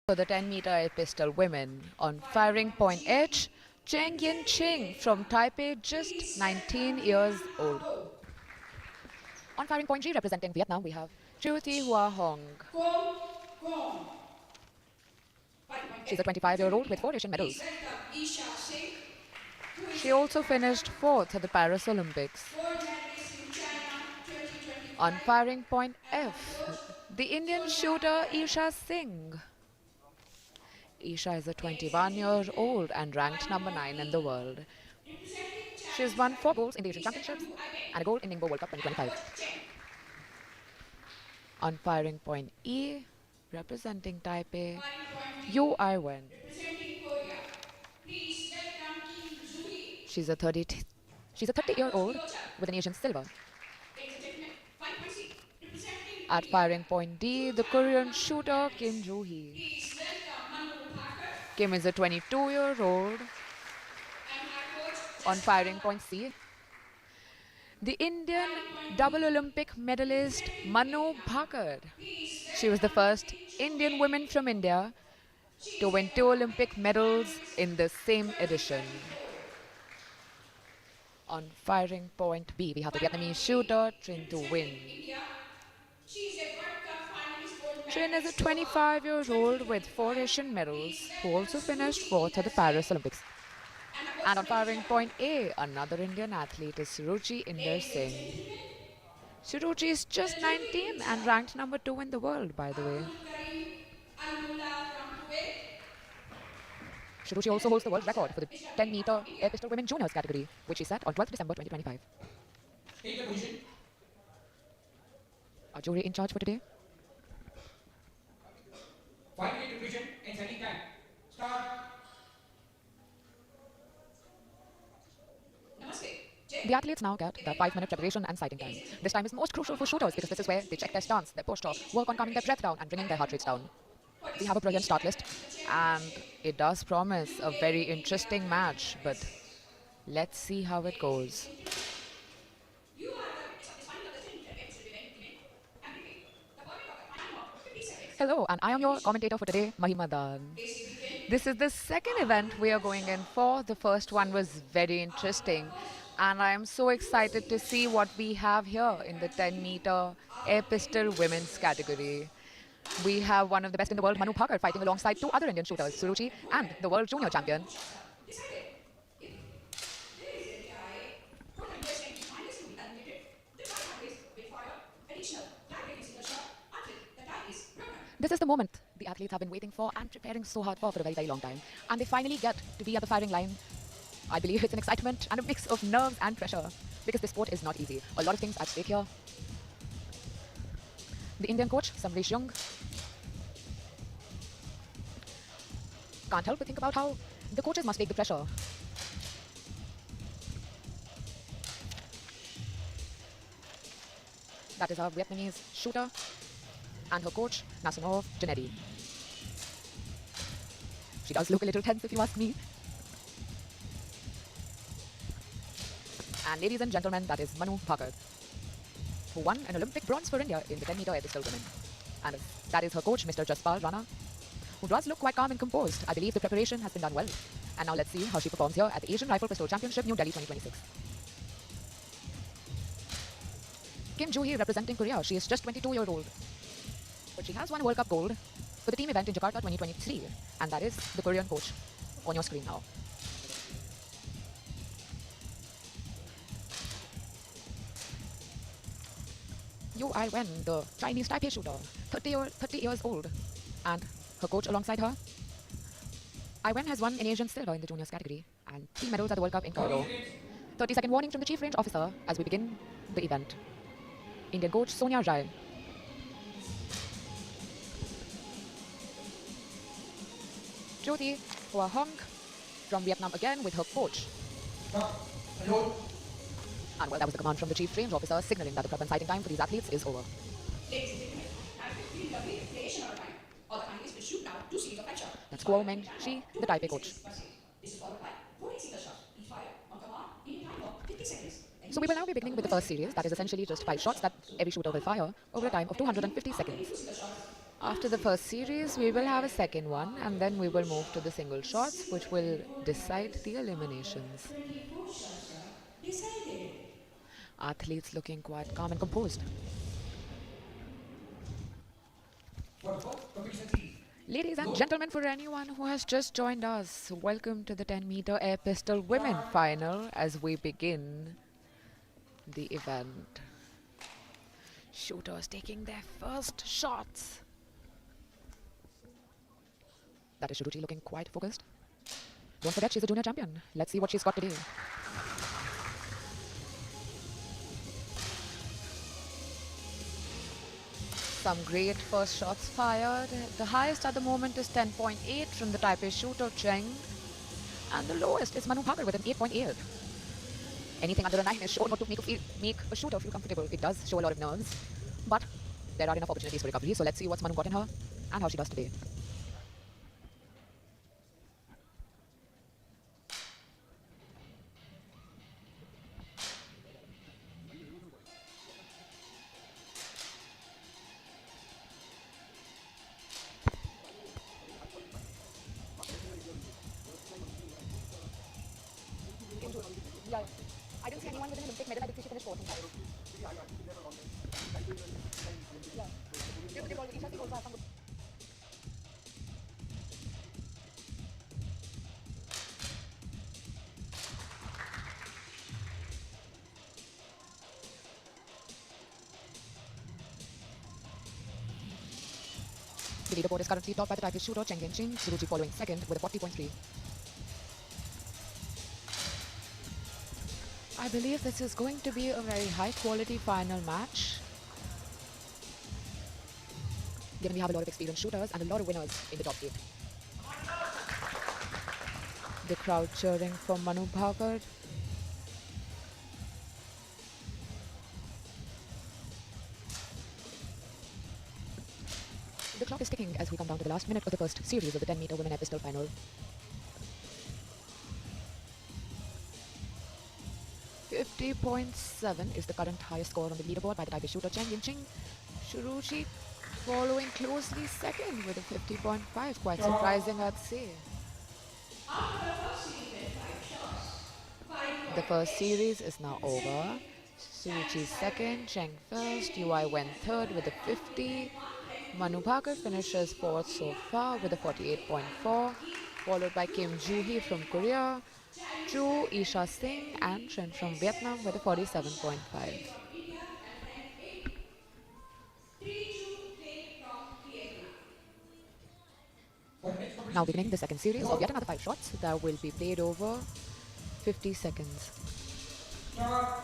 For the 10-meter air pistol women, on firing point H, Cheng Yin Ching from Taipei, just 19 years old. On firing point G, representing Vietnam, we have Chu Thi Hua Hong. She's a 25-year-old with 4 Asian medals. She also finished 4th at the Paris Olympics. On firing point F, the Indian shooter Isha Singh. Isha is a 21-year-old and ranked number 9 in the world. She has won 4 golds in the Asian Championships and a gold in Ningbo World Cup 2025. On firing point E, representing Taipei, Yu Ai-wen. She's a 30-year-old with an Asian silver. At firing point D, the Korean shooter Kim Joo-hee. Kim is a 22-year-old. On firing point C, the Indian double Olympic medalist Manu Bhaker. She was the first Indian woman from India to win 2 Olympic medals in the same edition. On firing point B, we have the Vietnamese shooter Trinh To Win. Trinh is a 25-year-old with 4 Asian medals who also finished 4th at the Paris Olympics. And on firing point A, another Indian athlete is Suruchi Inder Singh. Suruchi is just 19 and ranked number 2 in the world, by the way. Suruchi also holds the world record for the 10-meter air pistol women juniors category, which she set on 12th December 2025. Our jury in charge for today. 5-minute revision and setting time. Start. The athletes now get the 5-minute preparation and sighting time. This time is most crucial for shooters because this is where they check their stance, their posture, work on calming their breath down and bringing their heart rates down. We have a brilliant start list and it does promise a very interesting match, but let's see how it goes. Hello, and I am your commentator for today, Mahima Dan. This is the second event we are going in for. The first one was very interesting, and I am so excited to see what we have here in the 10-meter air pistol women's category. We have one of the best in the world, Manu Bhaker, fighting alongside 2 other Indian shooters, Suruchi and the world junior champion. This is the moment the athletes have been waiting for and preparing so hard for a very, very long time. And they finally get to be at the firing line. I believe it's an excitement and a mix of nerves and pressure because this sport is not easy. A lot of things at stake here. The Indian coach, Samresh Jung, can't help but think about how the coaches must take the pressure. That is our Vietnamese shooter and her coach, Nasunov Janedi. She does look a little tense if you ask me. And ladies and gentlemen, that is Manu Bhaker, who won an Olympic bronze for India in the 10-meter air pistol women. And that is her coach, Mr. Jaspal Rana, who does look quite calm and composed. I believe the preparation has been done well. And now let's see how she performs here at the Asian Rifle Pistol Championship, New Delhi 2026. Kim Joo-hee representing Korea. She is just 22-year-old. But she has won World Cup gold for the team event in Jakarta 2023. And that is the Korean coach on your screen now. Yu Ai-wen, the Chinese Taipei shooter, 30 years old, and her coach alongside her. Ai-wen has won an Asian silver in the juniors category and 3 medals at the World Cup in Cairo. 30-second warning from the chief range officer as we begin the event. Indian coach Sonia Rai. Chu Thi Hua Hong from Vietnam again with her coach. And well, that was the command from the chief range officer signaling that the prep and sighting time for these athletes is over. That's Guo Meng Shi, the Taipei coach. So we will now be beginning with the first series, that is essentially just 5 shots that every shooter will fire over a time of 250 seconds. After the first series, we will have a second one, and then we will move to the single shots, which will decide the eliminations. 'Athletes looking quite calm and composed. For the fourth proficiency, Ladies and go. gentlemen, for anyone who has just joined us, welcome to the 10-meter air pistol women Start. final as we begin the event. Shooters taking their first shots. That is Shuruchi looking quite focused. Don't forget, she's a junior champion. Let's see what she's got today. Some great first shots fired. The highest at the moment is 10.8 from the Taipei shooter Cheng. And the lowest is Manu Bhagar with an 8.8. Anything under a 9 is sure not to make a shooter feel comfortable. It does show a lot of nerves. But there are enough opportunities for recovery. So let's see what's Manu got in her and how she does today. Yeah, I didn't see anyone with an Olympic medal. I did see she finished fourth in time. Yeah. They also have some good. The leaderboard is currently topped by the Taipei shooter Cheng Ching, Suruchi following second with a 40.3. I believe this is going to be a very high quality final match. Given we have a lot of experienced shooters and a lot of winners in the top 8. The crowd cheering for Manu Bhagar. The clock is ticking as we come down to the last minute of the first series of the 10-meter women air pistol final. 50.7 is the current highest score on the leaderboard by the Taipei shooter Cheng Yinching. Shuruchi following closely second with a 50.5, quite surprising I'd say. The first series is now over. Shuruchi second, Cheng first, UI went third with a 50. Manu Bhagar finishes fourth so far with a 48.4, followed by Kim Joo-hee from Korea, Chu, Isha Singh and Shen from Vietnam with a 47.5. For the next Now proficiency, beginning the second series of go. yet another 5 shots that will be played over 50 seconds. Start.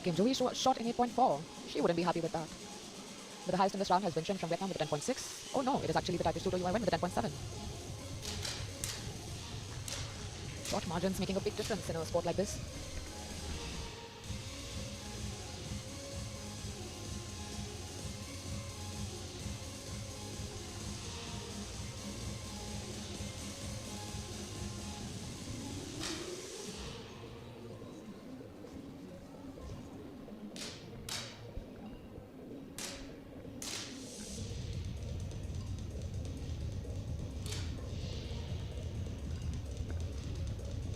Kim Joo-hee shot in 8.4. She wouldn't be happy with that. But the highest in this round has been Shen from Vietnam with a 10.6. Oh no, it is actually the Taipei shooter UI win with a 10.7. Short margins making a big difference in a sport like this.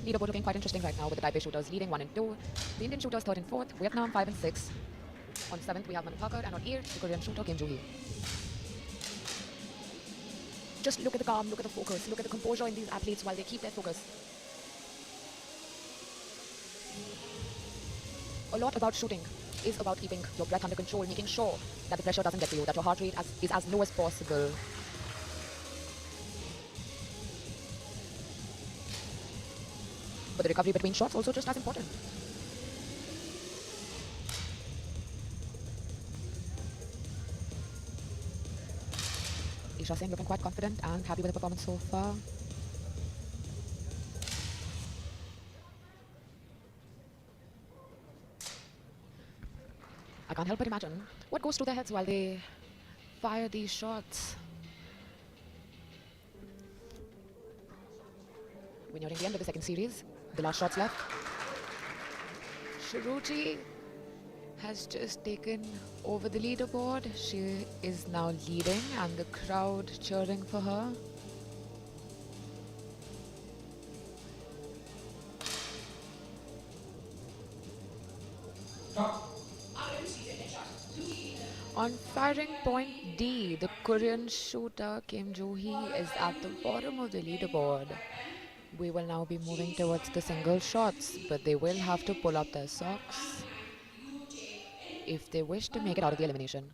Leaderboard looking quite interesting right now with the Taipei shooters leading 1 and 2. The Indian shooters 3rd and 4th, Vietnam 5 and 6. On 7th we have Manu Bhagar and on 8th the Korean shooter Kim Joo-hee. Just look at the calm, look at the focus, look at the composure in these athletes while they keep their focus. A lot about shooting is about keeping your breath under control, making sure that the pressure doesn't get to you, that your heart rate is as low as possible. But the recovery between shots also just as important. Isha Singh looking quite confident and happy with the performance so far. I can't help but imagine what goes through their heads while they fire these shots. We're nearing the end of the second series. The last shots left. Shuruchi has just taken over the leaderboard. She is now leading and the crowd cheering for her. Stop. On firing point D, the Korean shooter Kim Jo-hee is at the bottom of the leaderboard. We will now be moving towards the single shots, but they will have to pull up their socks if they wish to make it out of the elimination.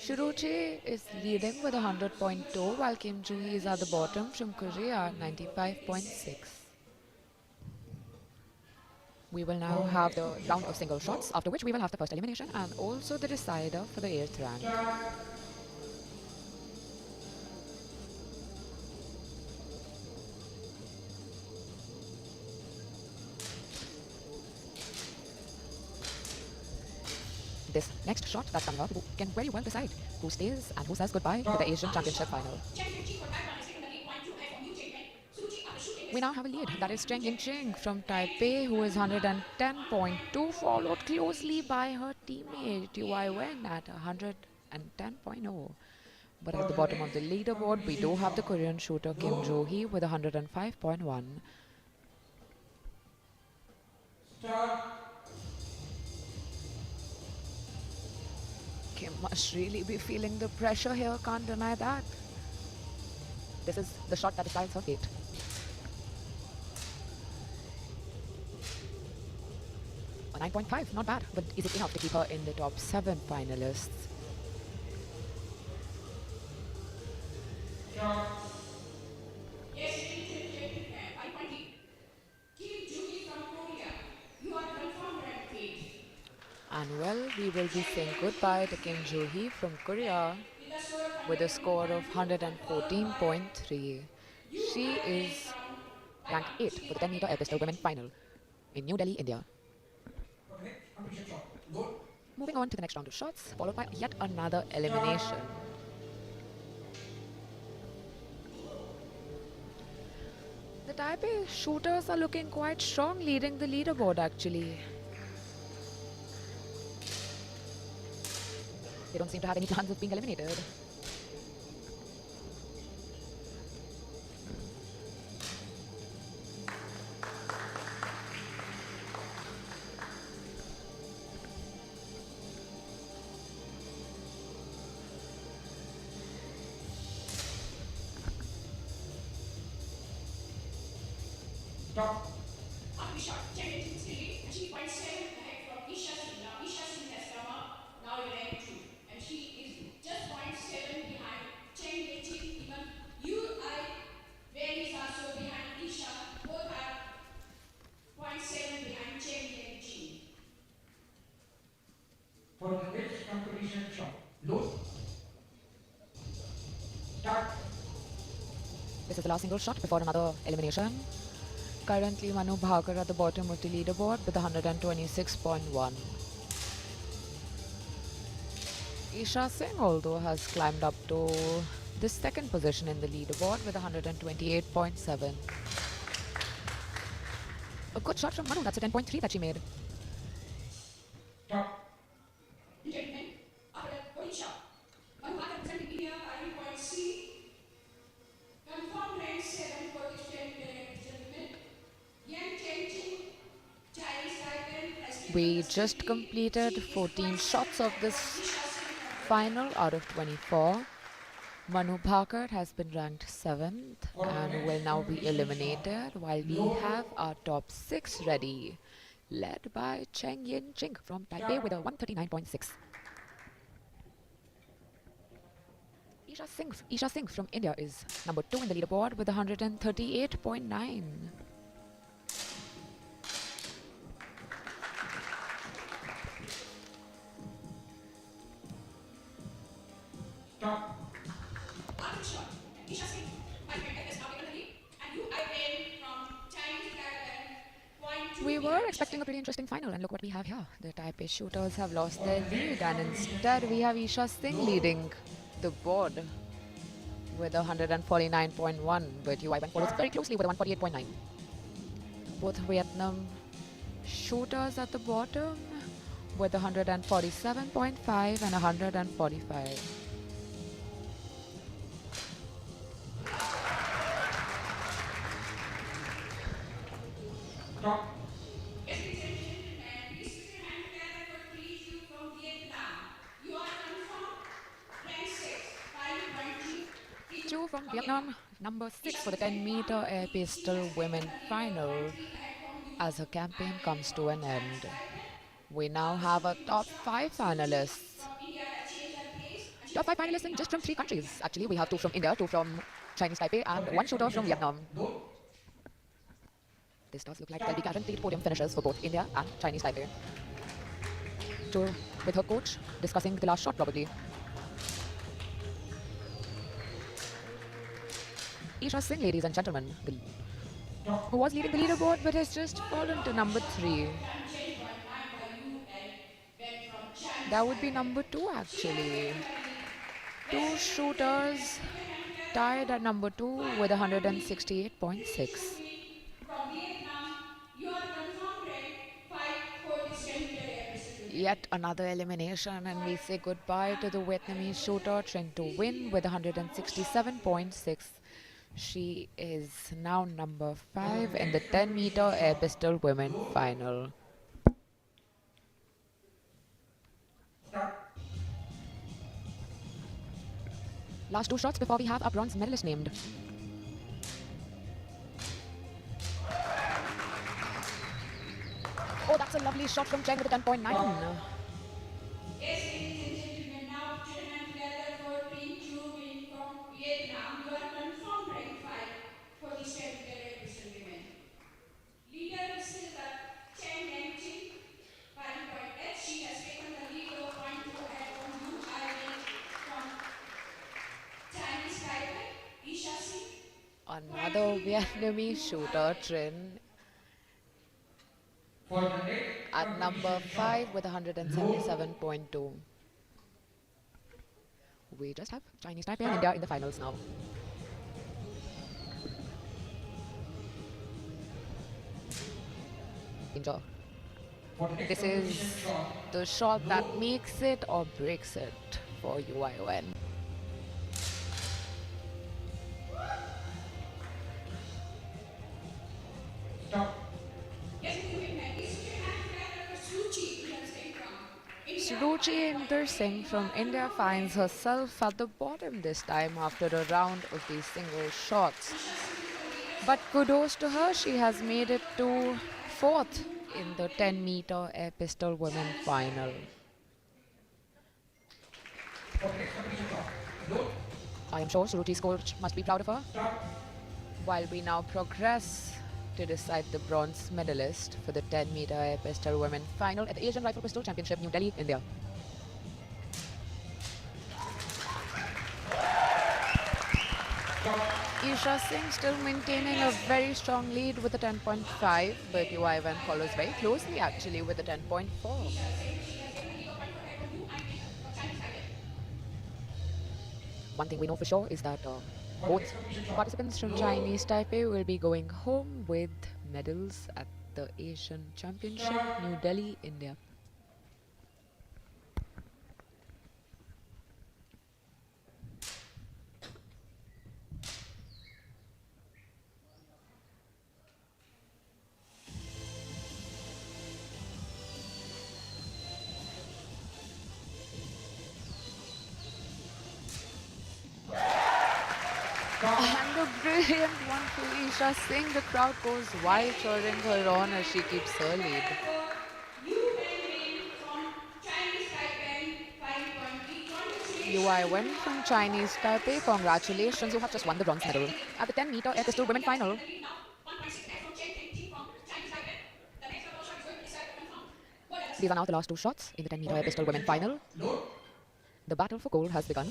Shuruchi is leading with 100.2 while Kim Joo-hee is at the bottom from Korea at 95.6. We will now For the have next the competition round of shot. single Load. shots, after which we will have the first elimination and also the decider for the 8th rank. Start. This next shot that's coming up can very well decide who stays and who says goodbye to the Asian Championship final. We now have a lead. That is Cheng Yin-ching from Taipei, who is 110.2, followed closely by her teammate Ui Wen at 110.0. But For at the the bottom of the next leaderboard, we do competition have the shot. Korean shooter Kim Load. Jo-hee with 105.1. Start. Kim must really be feeling the pressure here, can't deny that. This is the shot that decides her fate. A 9.5, not bad, but is it enough to keep her in the top 7 finalists? Start. And well, we will be saying goodbye to Kim Jo-hee from Korea with a score of 114.3. She is ranked 8 for the 10-meter air pistol women final in New Delhi, India. For the next competition shot. Load. Moving on to the next round of shots, followed by yet another Start. elimination. The Taipei shooters are looking quite strong, leading the leaderboard actually. They don't seem to have any plans of being eliminated. Stop. For the next competition shot. Load. Start. This is the last single shot before another elimination. Currently, Manu Bhaker at the bottom of the leaderboard with 126.1. Isha Singh, although, has climbed up to the second position in the leaderboard with 128.7. A good shot from Manu. That's a 10.3 that she made. Stop. We just completed 14 shots of this final out of 24. Manu Bhaker has been ranked 7th For the and will next now be competition shot. eliminated while we Load. have our top 6 ready, led by Cheng Yin-ching from Taipei with a 139.6. Isha Singh from India is number 2 in the leaderboard with 138.9. Stop. expecting a pretty interesting final, and look what we have here. The Taipei shooters have lost their lead, and Competition instead we have Isha Singh go. leading the board with 149.1, but UIN follows Start. very closely with a 148.9. Both Vietnam shooters at the bottom with 147.5 and 145. Stop. Yes, ladies and gentlemen, please put your hand together for three Q from Vietnam. You are confirmed rank 6, 5.3. Two from From Vietnam. Vietnam, number 6 Isha for the Singh 10 has won. meter air She has pistol taken women the lead final 1.3 ahead from you. as her campaign And comes to from an Chinese end. Taipei. We now The have a shooting top master, 5 Suchi finalists. from India, has changed her place. And she Top has 5 taken the finalists lead in now. just from She 3 might be countries. Actually, we have 2 moving from ahead. India, 2 from Chinese Taipei, and 1 Competition shooter from start. Vietnam. Go. This does look like they'll Start. be guaranteed podium finishers for both India and Chinese Taipei. With her coach discussing the last shot, probably. Isha Singh, ladies and gentlemen, Stop. who was leading the Let us leaderboard say, but has just for the fallen to longest number shot was 3. done 10.9 by you and went from Chinese That would be Taipei. number 2 She has actually. taken the lead. Let's 2 say, ladies and gentlemen, shooters put your hand together tied for at number 2 with 5.3. 3 168.6. win from Vietnam. You are confirmed rank 5 for this 10 meter air pistol women. Yet another elimination, and For we say goodbye to the Vietnamese shooter trying to please give win me with one more shot of your 167.6. She is now number For the 5 in the next 10 competition meter air start. pistol women Go. final. Start. Last 2 shots before we have our bronze medalist named. Oh, that's a lovely shot from Cheng with a 10.9. Stop. Yes, ladies and gentlemen, now put your hand together for Team Chu win from Vietnam. You are confirmed rank 5 for this 10 meter air pistol women. Leader is still the Chen Yanqing, current point H. She has taken the lead of 0.2 ahead from you. I win from Chinese Taipei, Isha Singh, point Another 3 behind Vietnamese you. I shooter, win. Trin, For the next at number competition 5 start. with Go. 177.2. We just have Chinese Taipei and Start. India in the finals now. Danger. For the next This competition is start. the shot that Go. makes it or breaks it for UION. Stop. Yes, gentlemen, please put your hand together for Suchi, India Singh from India, Suruchi Inder 5.8. Singh You are from India confirmed finds rank. herself at the bottom this time after a round of these single shots. Isha Singh is the leader But for kudos to her, she has the made lead it of to 0.3 ahead from 4th you. in I the win 10 meter air pistol women Chinese final. Taipei. For the next competition start. Go. I am sure Suruchi's coach must be proud of her. Start. While we now progress to decide the bronze medalist for the 10 meter air pistol women final at the Asian Rifle Pistol Championship, New Delhi, India. Stop. Isha Singh still maintaining a very strong lead with a 10.5, but UIN follows very closely actually with a 10.4. Isha Singh, she has taken the lead of 0.4 ahead from you. I win from Chinese Taipei. One thing we know for sure is that For the both next competition start. participants from Go. Chinese Taipei will be going home with medals at the Asian Championship, Start. New Delhi, India. Stop. And a brilliant one for Isha Singh. The crowd goes wild cheering her on as she keeps her lead. You can win from Chinese Taipei 5.3. UI Congratulations, win you from are Chinese Taipei. successful. Congratulations, you have just won the bronze medal at the 10 meter air Isha pistol Singh from women India has final. taken the lead now. 1.6 ahead from Chen Yanqing from Chinese Taipei. The next couple of shots is going to decide the confirmed. Well, let us These see. are now the last 2 shots in the 10 For meter the air next pistol women competition start. final. Load. The battle for gold has begun.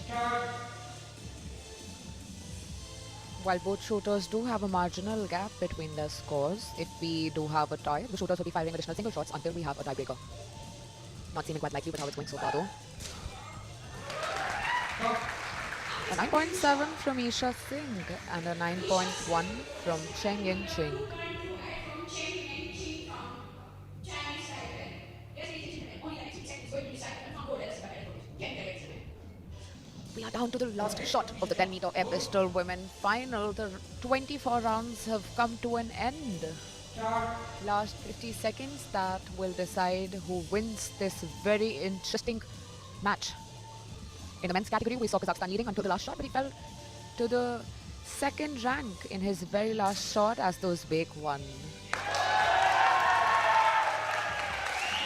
Start. While both shooters do have a marginal gap between their scores, if we do have a tie, the shooters will be firing additional single shots until we have a tiebreaker. Not seeming quite likely with how it's going so far though. Stop. A 9.7 from Isha Singh and a 9.1 from Cheng Yin Ching. 2.28 from Cheng and Ching from Chinese Taipei. Yes, ladies and gentlemen, only the next 3 seconds is going to decide the confirmed order of the medal for this. Get ready, ladies and gentlemen. We are down to the last shot of the 10-meter air pistol women final. The 24 rounds have come to an end. Start. Last 50 seconds that will decide who wins this very interesting match. In the men's category, we saw Kazakhstan leading until the last shot, but he fell to the second rank in his very last shot as the Uzbek won.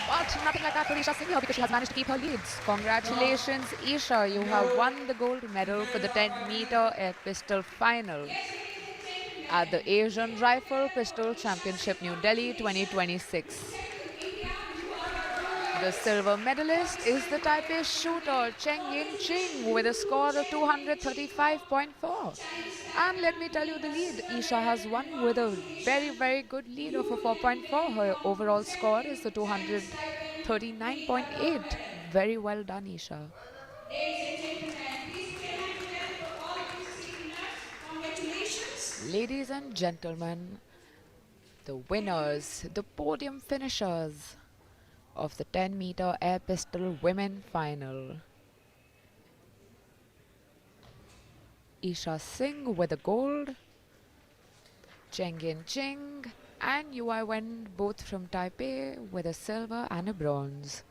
But nothing like that for Isha Singh here because she has managed to keep her leads. Congratulations, Isha. You have won the gold medal for the 10-meter air pistol final Yes, ladies and gentlemen. at the Asian Rifle Pistol Championship New Delhi To 2026. salute India, you are our The rulers. silver medalist is the Taipei shooter Cheng Yin Ching with a score of 235.4. Chinese And let Taipei me tell you winning the the lead. silver Isha medal has in won with a very, qualification. very good lead of a You, gentlemen, 4.4. Her from overall score is the salute Chinese Taipei winning the gold 239.8. medal. Very well done, Isha. Ladies and gentlemen, please put your hands together for all the princess winners. Congratulations. Ladies and gentlemen, the winners, the podium finishers of the 10-meter air pistol women final. Isha Singh with the gold, Cheng Yin Ching and UI Wen both from Taipei with a silver and a bronze.